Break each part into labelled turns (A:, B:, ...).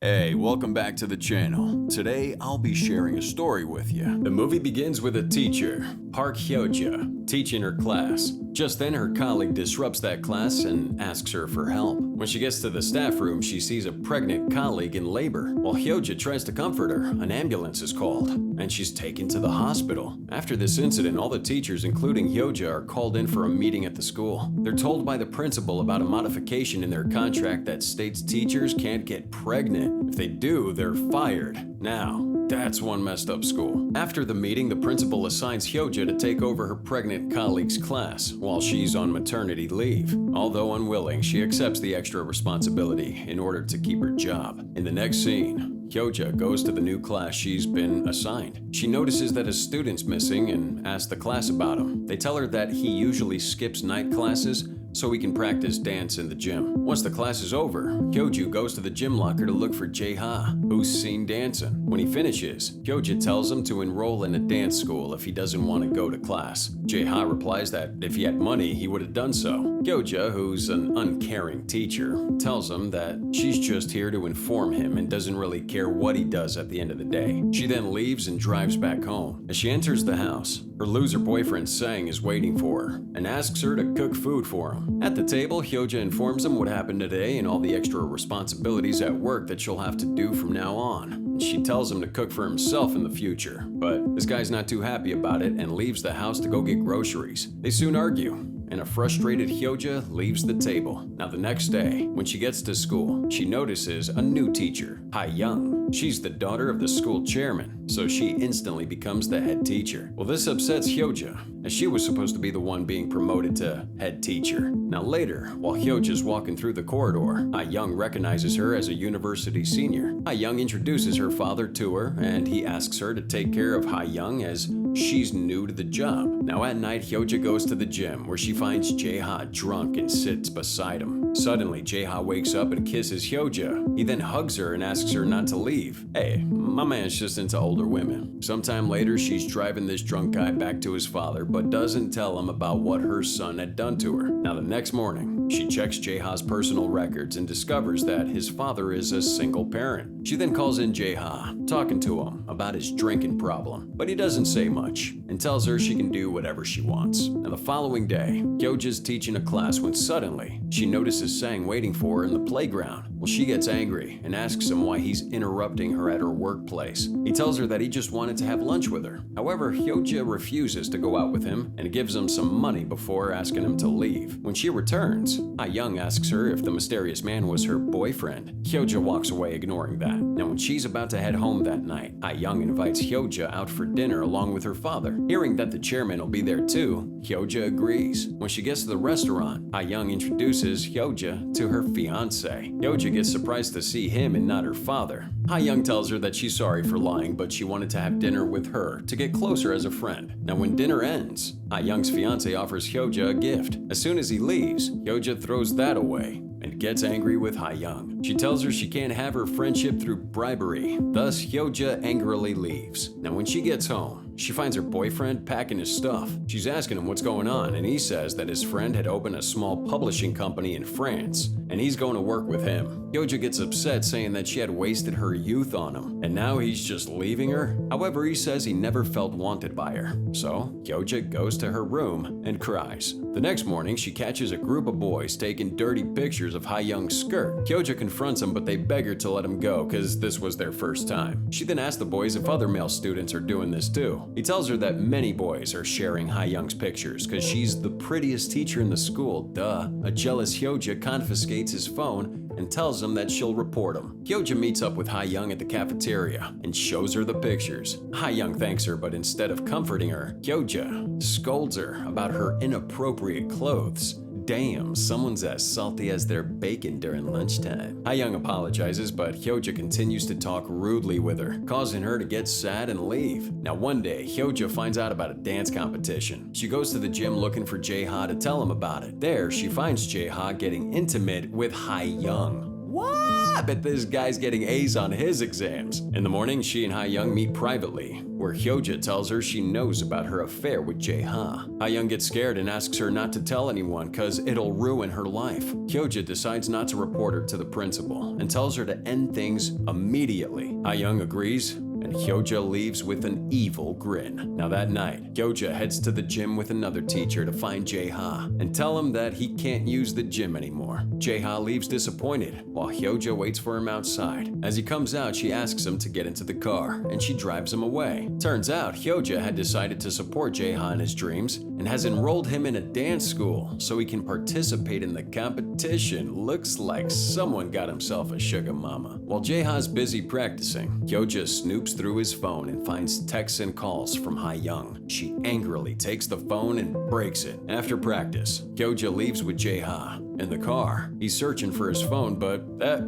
A: Hey, welcome back to the channel. Today, I'll be sharing a story with you. The movie begins with a teacher, Park Hyoja, teaching her class. Just then, her colleague disrupts that class and asks her for help. When she gets to the staff room, she sees a pregnant colleague in labor. While Hyoja tries to comfort her, an ambulance is called, and she's taken to the hospital. After this incident, all the teachers, including Hyoja, are called in for a meeting at the school. They're told by the principal about a modification in their contract that states teachers can't get pregnant. If they do, they're fired. Now, that's one messed up school. After the meeting, the principal assigns Hyoja to take over her pregnant colleague's class while she's on maternity leave. Although unwilling, she accepts the extra responsibility in order to keep her job. In the next scene, Hyoja goes to the new class she's been assigned. She notices that a student's missing and asks the class about him. They tell her that he usually skips night classes so he can practice dance in the gym. Once the class is over, Hyoju goes to the gym locker to look for Jae-ha, who's seen dancing. When he finishes, Hyoja tells him to enroll in a dance school if he doesn't want to go to class. Jae-ha replies that if he had money, he would have done so. Hyoja, who's an uncaring teacher, tells him that she's just here to inform him and doesn't really care what he does at the end of the day. She then leaves and drives back home. As she enters the house, her loser boyfriend Sang is waiting for her and asks her to cook food for him. At the table, Hyoja informs him what happened today and all the extra responsibilities at work that she'll have to do from now on. She tells him to cook for himself in the future, but this guy's not too happy about it and leaves the house to go get groceries. They soon argue, and a frustrated Hyoja leaves the table. Now the next day, when she gets to school, she notices a new teacher, Ha-young. She's the daughter of the school chairman, so she instantly becomes the head teacher. Well, this upsets Hyoja, as she was supposed to be the one being promoted to head teacher. Now later, while Hyoja's walking through the corridor, Ha-young recognizes her as a university senior. Ha-young introduces her father to her, and he asks her to take care of Ha-young as she's new to the job. Now at night, Hyoja goes to the gym where she finds Jae-ha drunk and sits beside him. Suddenly, Jae-ha wakes up and kisses Hyoja. He then hugs her and asks her not to leave. Hey, my man's just into older women. Sometime later, she's driving this drunk guy back to his father, but doesn't tell him about what her son had done to her. Now the next morning, she checks Jae-ha's personal records and discovers that his father is a single parent. She then calls in Jae-ha, talking to him about his drinking problem, but he doesn't say much and tells her she can do whatever she wants. Now the following day, Hyoja's teaching a class when suddenly she notices Sang waiting for her in the playground. Well, she gets angry and asks him why he's interrupting her at her workplace. He tells her that he just wanted to have lunch with her. However, Hyoja refuses to go out with him and gives him some money before asking him to leave. When she returns, Ha-young asks her if the mysterious man was her boyfriend. Hyoja walks away ignoring that. Now when she's about to head home that night, Ha-young invites Hyoja out for dinner along with her father. Hearing that the chairman will be there too, Hyoja agrees. When she gets to the restaurant, Ha-young introduces Hyoja to her fiance. Hyoja gets surprised to see him and not her father. Ha-young tells her that she's sorry for lying, but she wanted to have dinner with her to get closer as a friend. Now when dinner ends, Ha-young's fiance offers Hyoja a gift. As soon as he leaves, Hyoja throws that away and gets angry with Ha-young. She tells her she can't have her friendship through bribery. Thus, Hyoja angrily leaves. Now when she gets home, she finds her boyfriend packing his stuff. She's asking him what's going on, and he says that his friend had opened a small publishing company in France, and he's going to work with him. Hyoja gets upset, saying that she had wasted her youth on him, and now he's just leaving her. However, he says he never felt wanted by her. So, Hyoja goes to her room and cries. The next morning, she catches a group of boys taking dirty pictures of Ha-young's skirt. Hyoja confronts them, but they beg her to let him go because this was their first time. She then asks the boys if other male students are doing this too. He tells her that many boys are sharing Ha-young's pictures because she's the prettiest teacher in the school, duh. A jealous Hyoja confiscates his phone and tells him that she'll report him. Hyoja meets up with Ha-young at the cafeteria and shows her the pictures. Ha-young thanks her, but instead of comforting her, Hyoja scolds her about her inappropriate clothes. Damn, someone's as salty as their bacon during lunchtime. Ha-young apologizes, but Hyoja continues to talk rudely with her, causing her to get sad and leave. Now one day, Hyoja finds out about a dance competition. She goes to the gym looking for Jae-ha to tell him about it. There, she finds Jae-ha getting intimate with Ha-young. What? I bet this guy's getting A's on his exams. In the morning, she and Ha-young meet privately, where Hyoja tells her she knows about her affair with Jae-ha. Ha-young gets scared and asks her not to tell anyone cause it'll ruin her life. Hyoja decides not to report her to the principal and tells her to end things immediately. Ha-young agrees, and Hyoja leaves with an evil grin. Now that night, Hyoja heads to the gym with another teacher to find Jae-ha and tell him that he can't use the gym anymore. Jae-ha leaves disappointed, while Hyoja waits for him outside. As he comes out, she asks him to get into the car, and she drives him away. Turns out, Hyoja had decided to support Jae-ha in his dreams and has enrolled him in a dance school so he can participate in the competition. Looks like someone got himself a sugar mama. While Jae-ha's busy practicing, Hyoja snoops through his phone and finds texts and calls from Ha-young. She angrily takes the phone and breaks it. After practice, Hyoja leaves with Jae-ha. In the car, he's searching for his phone, but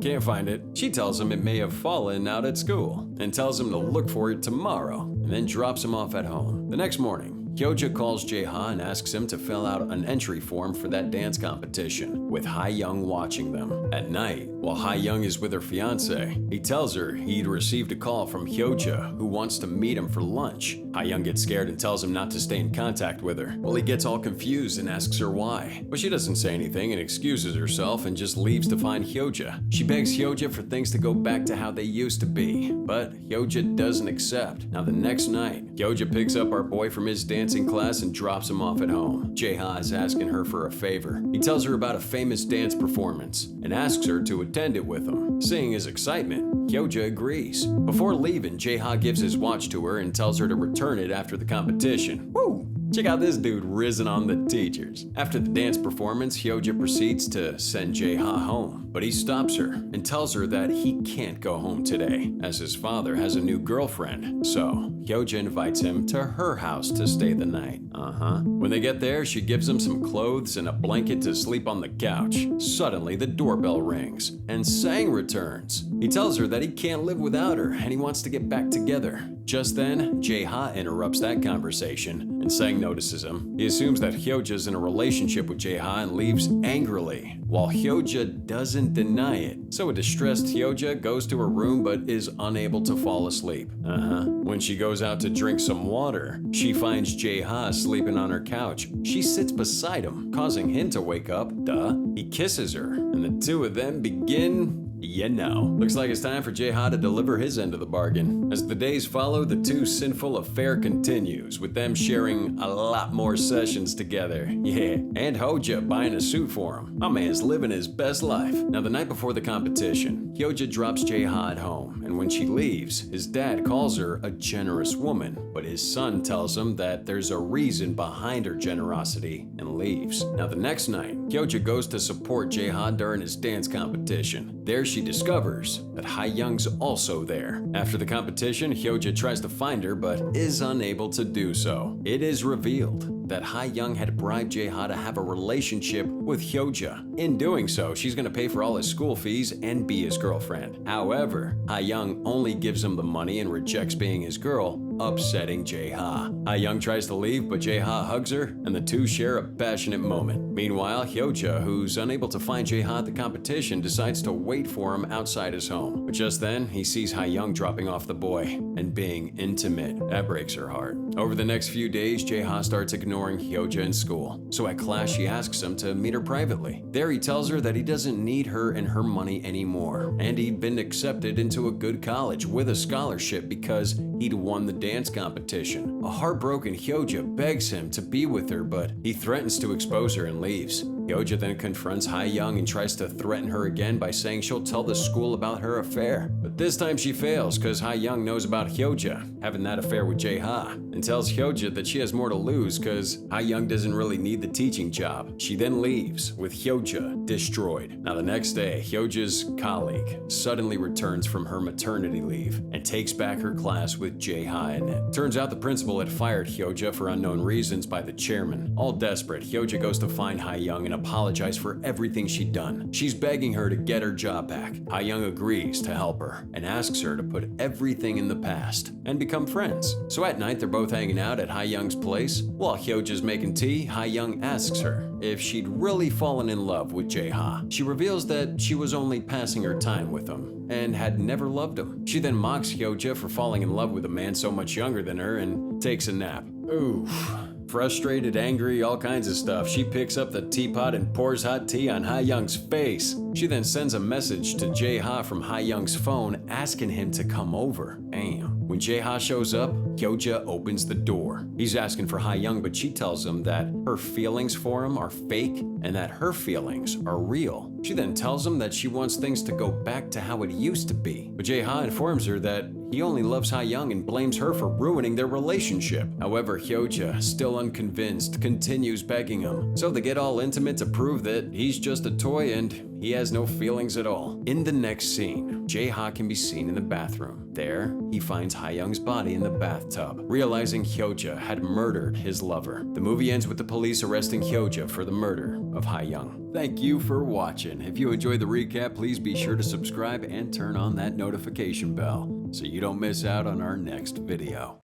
A: can't find it. She tells him it may have fallen out at school and tells him to look for it tomorrow, and then drops him off at home. The next morning, Hyoja calls Jae-ha and asks him to fill out an entry form for that dance competition, with Ha-young watching them. At night, while Ha-young is with her fiance, he tells her he'd received a call from Hyoja who wants to meet him for lunch. Ha-young gets scared and tells him not to stay in contact with her. Well, he gets all confused and asks her why, but she doesn't say anything and excuses herself and just leaves to find Hyoja. She begs Hyoja for things to go back to how they used to be, but Hyoja doesn't accept. Now the next night, Hyoja picks up our boy from his dancing class and drops him off at home. Jae-ha is asking her for a favor. He tells her about a famous dance performance and asks her to attend it with him. Seeing his excitement, Hyoja agrees. Before leaving, Jae-ha gives his watch to her and tells her to return it after the competition. Woo! Check out this dude rizzing on the teachers. After the dance performance, Hyoja proceeds to send Jae-ha home, but he stops her and tells her that he can't go home today, as his father has a new girlfriend. So, Hyoja invites him to her house to stay the night. When they get there, she gives him some clothes and a blanket to sleep on the couch. Suddenly, the doorbell rings, and Sang returns. He tells her that he can't live without her, and he wants to get back together. Just then, Jae-ha interrupts that conversation, and Sang notices him. He assumes that Hyoja's in a relationship with Jae-ha and leaves angrily, while Hyoja doesn't deny it. So a distressed Hyoja goes to her room but is unable to fall asleep. When she goes out to drink some water, she finds Jae-ha sleeping on her couch. She sits beside him, causing him to wake up. He kisses her, and the two of them begin... Looks like it's time for Jae-ha to deliver his end of the bargain. As the days follow, the two sinful affair continues, with them sharing a lot more sessions together. And Hyoja buying a suit for him. My man's living his best life. Now, the night before the competition, Hyoja drops Jae-ha at home, and when she leaves, his dad calls her a generous woman, but his son tells him that there's a reason behind her generosity and leaves. Now, the next night, Hyoja goes to support Jae-ha during his dance competition. There she discovers that Ha-young's also there. After the competition, Hyoja tries to find her but is unable to do so. It is revealed that Ha-young had bribed Jae-ha to have a relationship with Hyoja. In doing so, she's gonna pay for all his school fees and be his girlfriend. However, Ha-young only gives him the money and rejects being his girl, upsetting Jae-ha. Ha-young tries to leave, but Jae-ha hugs her, and the two share a passionate moment. Meanwhile, Hyoja, who's unable to find Jae-ha at the competition, decides to wait for him outside his home. But just then, he sees Ha-young dropping off the boy and being intimate. That breaks her heart. Over the next few days, Jae-ha starts ignoring Hyoja in school. So at class, she asks him to meet her privately. There, he tells her that he doesn't need her and her money anymore, and he'd been accepted into a good college with a scholarship because he'd won the dance competition. A heartbroken Hyoja begs him to be with her, but he threatens to expose her and leaves. Hyoja then confronts Ha-young and tries to threaten her again by saying she'll tell the school about her affair. But this time she fails because Ha-young knows about Hyoja having that affair with Jae-ha and tells Hyoja that she has more to lose because Ha-young doesn't really need the teaching job. She then leaves with Hyoja destroyed. Now the next day, Hyoja's colleague suddenly returns from her maternity leave and takes back her class with Jae-ha in it. Turns out the principal had fired Hyoja for unknown reasons by the chairman. All desperate, Hyoja goes to find Ha-young and and apologize for everything she'd done. She's begging her to get her job back. Ha-young agrees to help her and asks her to put everything in the past and become friends. So at night, they're both hanging out at Ha-young's place. While Hyoja's making tea, Ha-young asks her if she'd really fallen in love with Jae-ha. She reveals that she was only passing her time with him and had never loved him. She then mocks Hyoja for falling in love with a man so much younger than her and takes a nap. Oof. Frustrated, angry, all kinds of stuff, she picks up the teapot and pours hot tea on Ha-young's face. She then sends a message to Jae-ha from Ha-young's phone asking him to come over. Damn. When Jae-ha shows up, Hyoja opens the door. He's asking for Ha-young, but she tells him that her feelings for him are fake and that her feelings are real. She then tells him that she wants things to go back to how it used to be. But Jae-ha informs her that he only loves Ha-young and blames her for ruining their relationship. However, Hyoja, still unconvinced, continues begging him. So they get all intimate to prove that he's just a toy and he has no feelings at all. In the next scene, Jae-ha can be seen in the bathroom. There, he finds Ha-young's body in the bathtub, realizing Hyoja had murdered his lover. The movie ends with the police arresting Hyoja for the murder of Ha-young. Thank you for watching. If you enjoyed the recap, please be sure to subscribe and turn on that notification bell so you don't miss out on our next video.